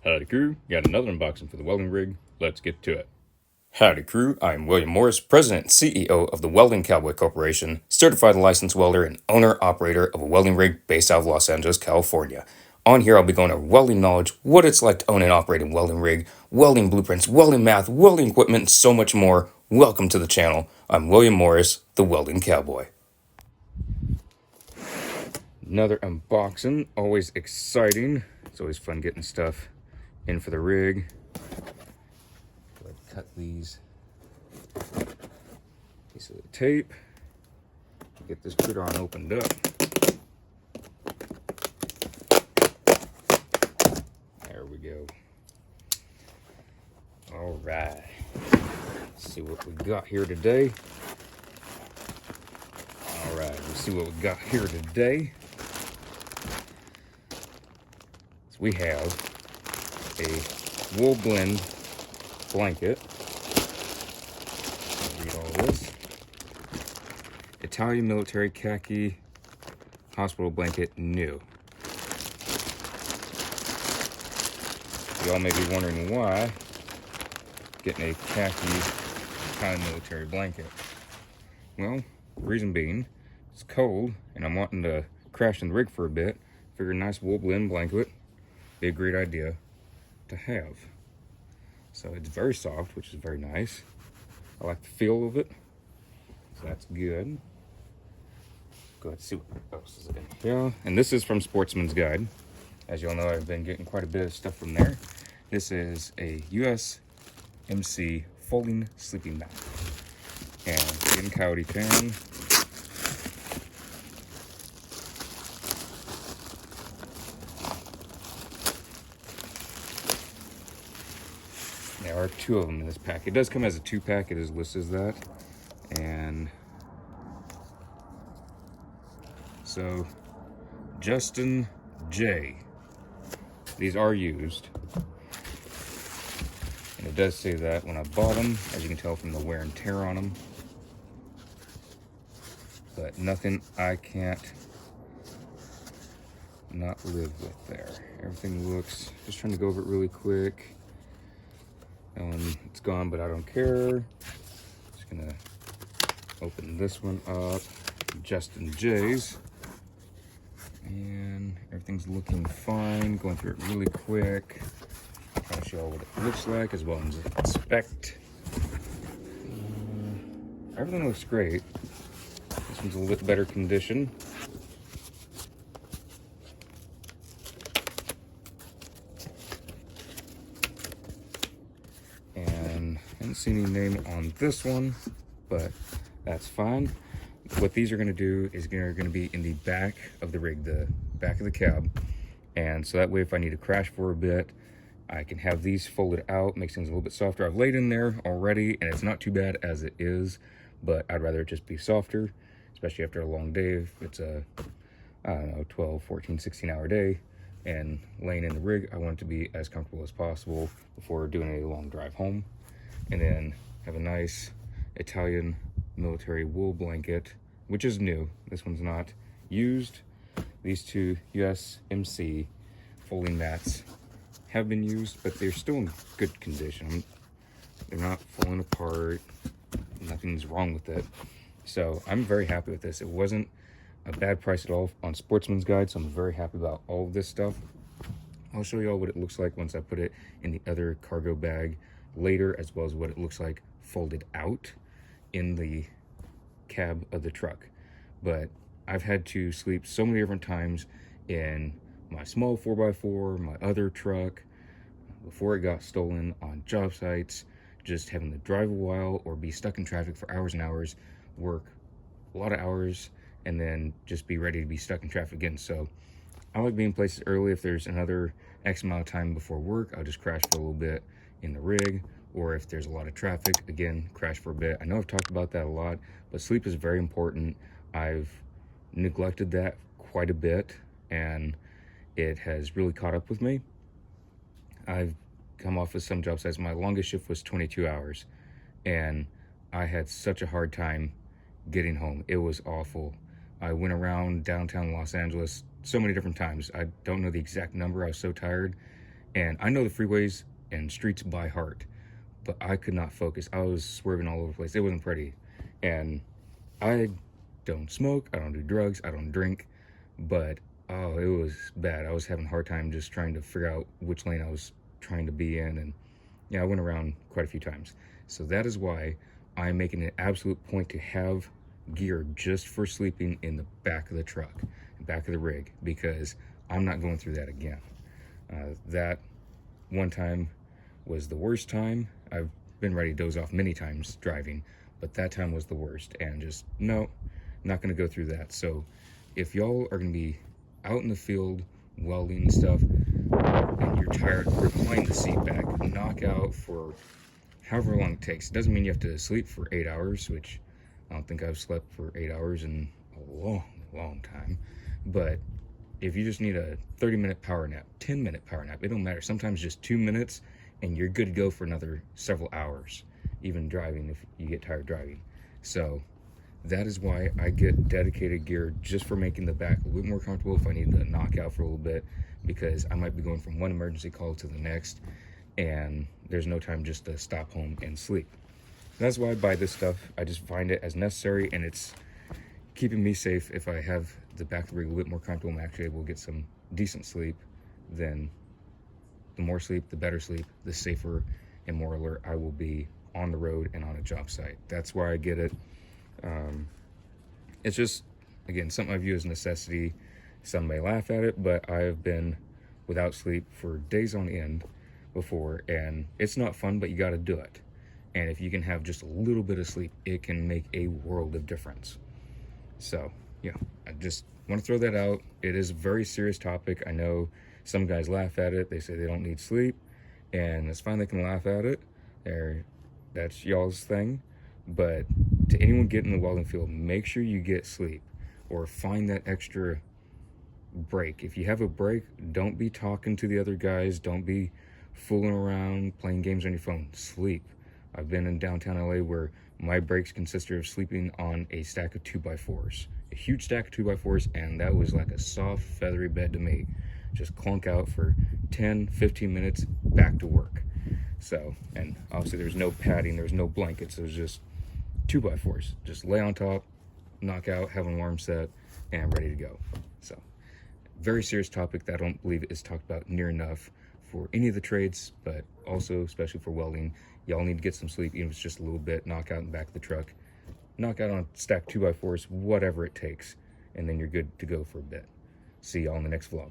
Howdy crew, got another unboxing for the welding rig. Let's get to it. Howdy crew, I'm William Morris, President and CEO of the Welding Cowboy Corporation, certified licensed welder and owner-operator of a welding rig based out of Los Angeles, California. On here I'll be going over welding knowledge, what it's like to own and operate a welding rig, welding blueprints, welding math, welding equipment, and so much more. Welcome to the channel. I'm William Morris, the Welding Cowboy. Another unboxing, always exciting. It's always fun getting stuff in for the rig. Go ahead and cut these piece of the tape. Get this gridiron opened up. There we go. All right. Let's see what we got here today. All right, let's see what we got here today. So we have a wool blend blanket. Read all this. Italian military khaki hospital blanket, new. Y'all may be wondering why getting a khaki Italian military blanket. Well, reason being, it's cold and I'm wanting to crash in the rig for a bit. Figure a nice wool blend blanket be a great idea to have. So it's very soft, which is very nice. I like the feel of it, so that's good. Go ahead and see what else is in here. And this is from Sportsman's Guide. As y'all know, I've been getting quite a bit of stuff from there. This is a USMC folding sleeping mat. And in coyote tan. There are two of them in this pack. It does come as a 2-pack, it is listed as that. And so, Justin J. These are used. And it does say that when I bought them, as you can tell from the wear and tear on them. But nothing I can't not live with there. Everything looks, just trying to go over it really quick. It's gone, but I don't care. Just gonna open this one up. Justin J's. And everything's looking fine. Going through it really quick. Trying to show what it looks like as well as inspect. Everything looks great. This one's a little bit better condition. And I haven't seen any name on this one, but that's fine. What these are going to do is they're going to be in the back of the rig, the back of the cab. And so that way, if I need to crash for a bit, I can have these folded out, makes things a little bit softer. I've laid in there already, and it's not too bad as it is, but I'd rather it just be softer, especially after a long day. If it's a, I don't know, 12, 14, 16-hour day, and laying in the rig, I want it to be as comfortable as possible before doing a long drive home. And then have a nice Italian military wool blanket, which is new. This one's not used. These two USMC folding mats have been used, but they're still in good condition. They're not falling apart. Nothing's wrong with it. So I'm very happy with this. It wasn't a bad price at all on Sportsman's Guide, so I'm very happy about all of this stuff. I'll show you all what it looks like once I put it in the other cargo bag later, as well as what it looks like folded out in the cab of the truck. But I've had to sleep so many different times in my small 4x4, my other truck, before it got stolen, on job sites, just having to drive a while or be stuck in traffic for hours and hours, work a lot of hours, and then just be ready to be stuck in traffic again. So I like being places early. If there's another X amount of time before work, I'll just crash for a little bit in the rig. Or if there's a lot of traffic, again, crash for a bit. I know I've talked about that a lot, but sleep is very important. I've neglected that quite a bit, and it has really caught up with me. I've come off of some job sites. My longest shift was 22 hours, and I had such a hard time getting home. It was awful. I went around downtown Los Angeles so many different times. I don't know the exact number. I was so tired, And I know the freeways and streets by heart, but I could not focus. I was swerving all over the place. It wasn't pretty. And I don't smoke, I don't do drugs, I don't drink, but oh, it was bad. I was having a hard time just trying to figure out which lane I was trying to be in. And yeah, I went around quite a few times. So that is why I'm making an absolute point to have gear just for sleeping in the back of the truck, back of the rig, because I'm not going through that again. That one time was the worst time. I've been ready to doze off many times driving, but that time was the worst. And just, no, not going to go through that. So if y'all are going to be out in the field welding and stuff, and you're tired, recline the seat back, knock out for however long it takes. It doesn't mean you have to sleep for 8 hours, which I don't think I've slept for 8 hours in a long time. But if you just need a 30-minute power nap, 10-minute power nap, it don't matter. Sometimes just 2 minutes and you're good to go for another several hours, even driving if you get tired driving. So that is why I get dedicated gear just for making the back a little bit more comfortable if I need to knock out for a little bit, because I might be going from one emergency call to the next and there's no time just to stop home and sleep. That's why I buy this stuff. I just find it as necessary, and it's keeping me safe. If I have the back of the rig a little bit more comfortable, I'm actually able to get some decent sleep. Then the more sleep, the better sleep, the safer and more alert I will be on the road and on a job site. That's why I get it. It's just, again, something I view as a necessity. Some may laugh at it, but I have been without sleep for days on end before, and it's not fun, but you got to do it. And if you can have just a little bit of sleep, it can make a world of difference. So yeah, I just want to throw that out. It is a very serious topic. I know some guys laugh at it. They say they don't need sleep, and it's fine, they can laugh at it. That's y'all's thing. But to anyone getting in the welding field, make sure you get sleep, or find that extra break. If you have a break, don't be talking to the other guys. Don't be fooling around, playing games on your phone. Sleep. I've been in downtown LA where my breaks consisted of sleeping on a stack of 2x4s, a huge stack of 2x4s, and that was like a soft, feathery bed to me. Just clunk out for 10, 15 minutes, back to work. So, and obviously there's no padding, there's no blankets, it was just 2x4s. Just lay on top, knock out, have an alarm set, and ready to go. So, very serious topic that I don't believe is talked about near enough for any of the trades, but also especially for welding. Y'all need to get some sleep, even if it's just a little bit. Knock out in the back of the truck, knock out on a stack 2x4s, whatever it takes, and then you're good to go for a bit. See y'all in the next vlog.